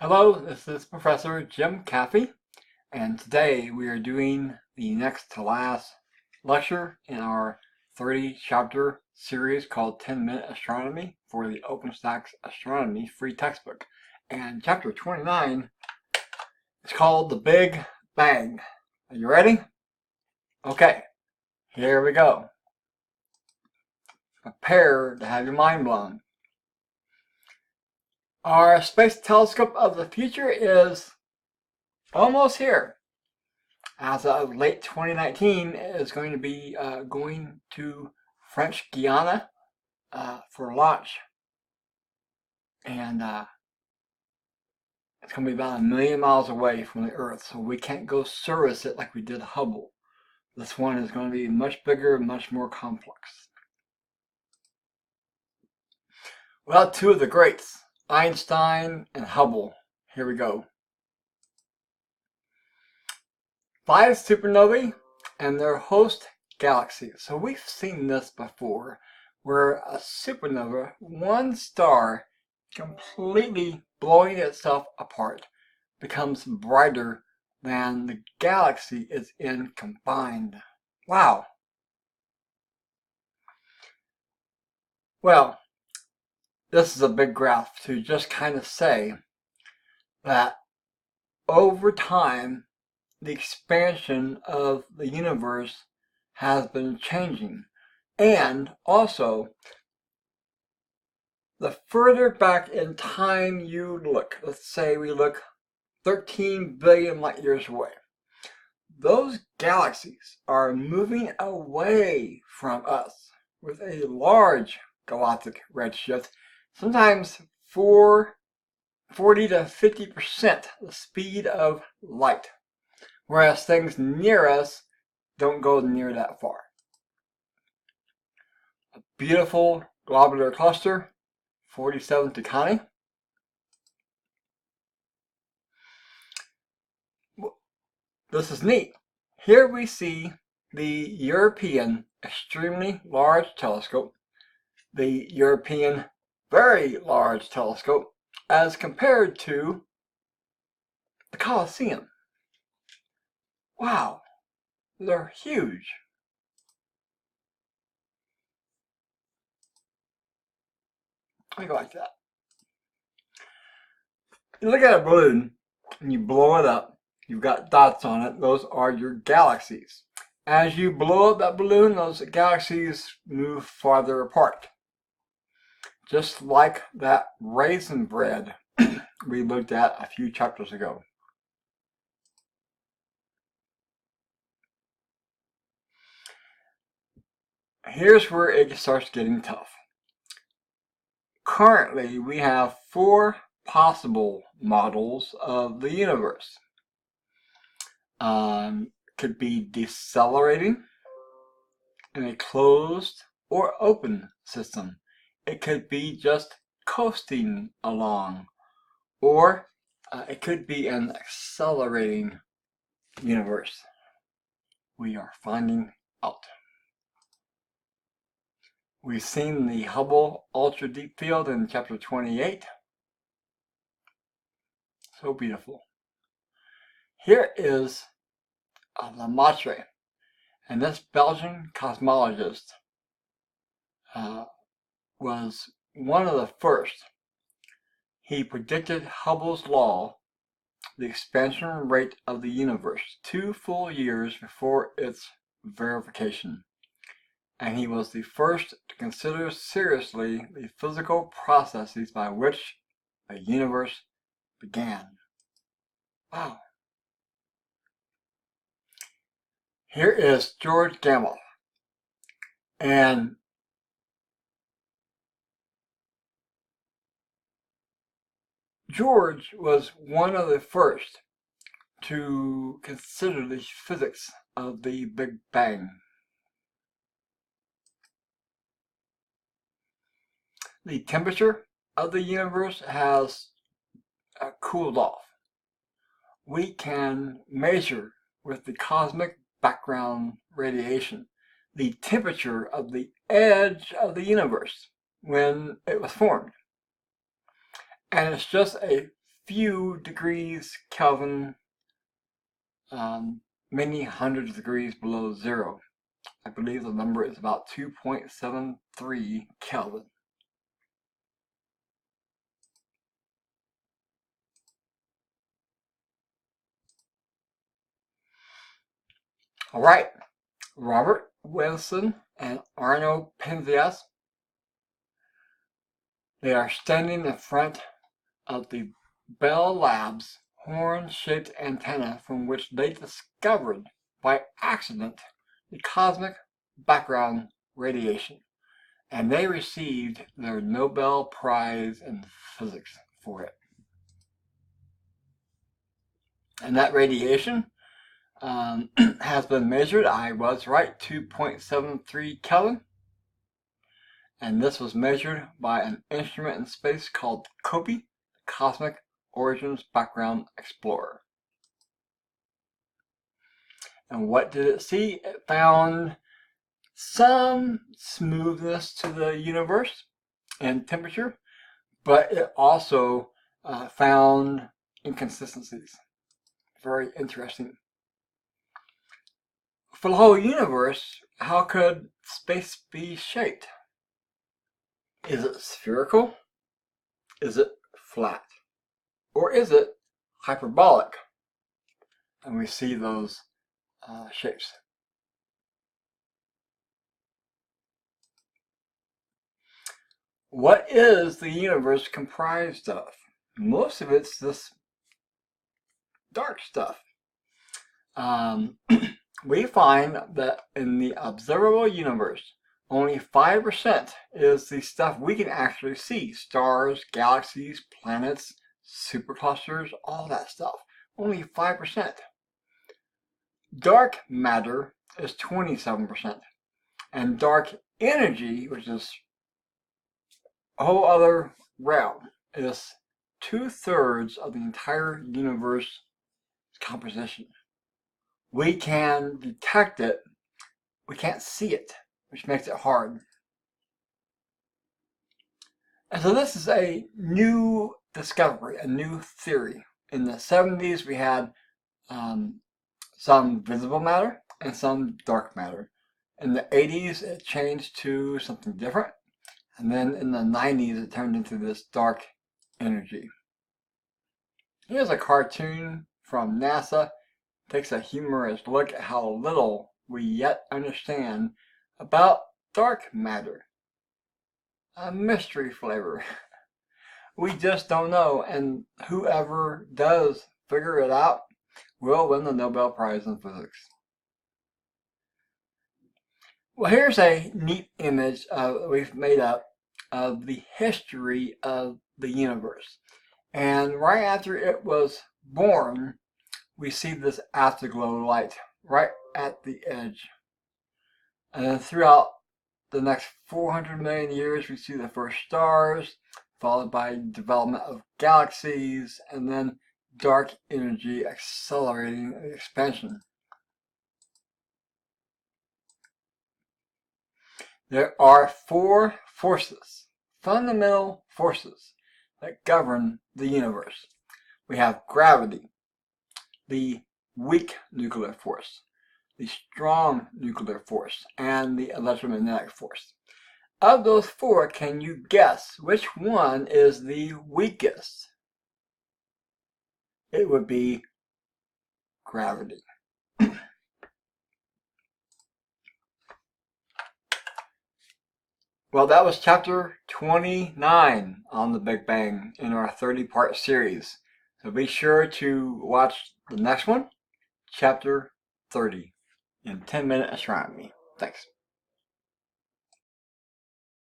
Hello, this is Professor Jim Caffey, and today we are doing the next to last lecture in our 30-chapter series called 10-Minute Astronomy for the OpenStax Astronomy free textbook. And chapter 29 is called The Big Bang. Are you ready? Okay, here we go. Prepare to have your mind blown. Our space telescope of the future is almost here. As of late 2019, it is going to be going to French Guiana for launch. And it's going to be about 1,000,000 miles away from the Earth, so we can't go service it like we did Hubble. This one is going to be much bigger, much more complex. Well, two of the greats, Einstein and Hubble. Here we go. 5 supernovae and their host galaxies. So we've seen this before, where a supernova, one star completely blowing itself apart, becomes brighter than the galaxy is in combined. Wow. Well, this is a big graph to just kind of say that over time, the expansion of the universe has been changing. And also, the further back in time you look, let's say we look 13 billion light years away, those galaxies are moving away from us with a large galactic redshift, sometimes 40 to 50% the speed of light, whereas things near us don't go near that far. A beautiful globular cluster, 47 Tucani. This is neat. Here we see the European Extremely Large Telescope, the European Very Large Telescope, as compared to the Colosseum. Wow, they're huge. I go like that. You look at a balloon and you blow it up. You've got dots on it. Those are your galaxies. As you blow up that balloon, those galaxies move farther apart. Just like that raisin bread we looked at a few chapters ago. Here's where it starts getting tough. Currently, we have 4 possible models of the universe. Could be decelerating in a closed or open system. It could be just coasting along, or it could be an accelerating universe. We are finding out. We've seen the Hubble Ultra Deep Field in chapter 28. So beautiful. Here is Lemaitre, and this Belgian cosmologist was one of the first. He predicted Hubble's law, the expansion rate of the universe, 2 full years before its verification. And he was the first to consider seriously the physical processes by which the universe began. Wow. Here is George Gamow. And George was one of the first to consider the physics of the Big Bang. The temperature of the universe has cooled off. We can measure with the cosmic background radiation the temperature of the edge of the universe when it was formed. And it's just a few degrees Kelvin, many hundreds of degrees below zero. I believe the number is about 2.73 Kelvin. All right, Robert Wilson and Arno Penzias, they are standing in front of the Bell Labs horn-shaped antenna from which they discovered by accident the cosmic background radiation, and they received their Nobel Prize in Physics for it. And that radiation has been measured, I was right, 2.73 Kelvin. And this was measured by an instrument in space called Caffey, Cosmic Origins Background Explorer. And what did it see? It found some smoothness to the universe and temperature, but it also found inconsistencies. Very interesting. For the whole universe, how could space be shaped? Is it spherical? Is it flat? Or is it hyperbolic? And we see those shapes. What is the universe comprised of? Most of it's this dark stuff. We find that in the observable universe, only 5% is the stuff we can actually see. Stars, galaxies, planets, superclusters, all that stuff. Only 5%. Dark matter is 27%. And dark energy, which is a whole other realm, is 2/3 of the entire universe composition. We can detect it, we can't see it, which makes it hard. And so this is a new discovery, a new theory. In the 70s, we had some visible matter and some dark matter. In the 80s, it changed to something different. And then in the 90s, it turned into this dark energy. Here's a cartoon from NASA. Takes a humorous look at how little we yet understand about dark matter. A mystery flavor. We just don't know, and whoever does figure it out will win the Nobel Prize in Physics. Well, here's a neat image we've made up of the history of the universe. And right after it was born, we see this afterglow light right at the edge. And then throughout the next 400 million years, we see the first stars, followed by development of galaxies, and then dark energy accelerating expansion. There are 4 forces, fundamental forces, that govern the universe. We have gravity, the weak nuclear force, the strong nuclear force, and the electromagnetic force. Of those 4, can you guess which one is the weakest? It would be gravity. Well, that was chapter 29 on the Big Bang in our 30-part series. So be sure to watch the next one, chapter 30, in 10-minute astronomy. Thanks.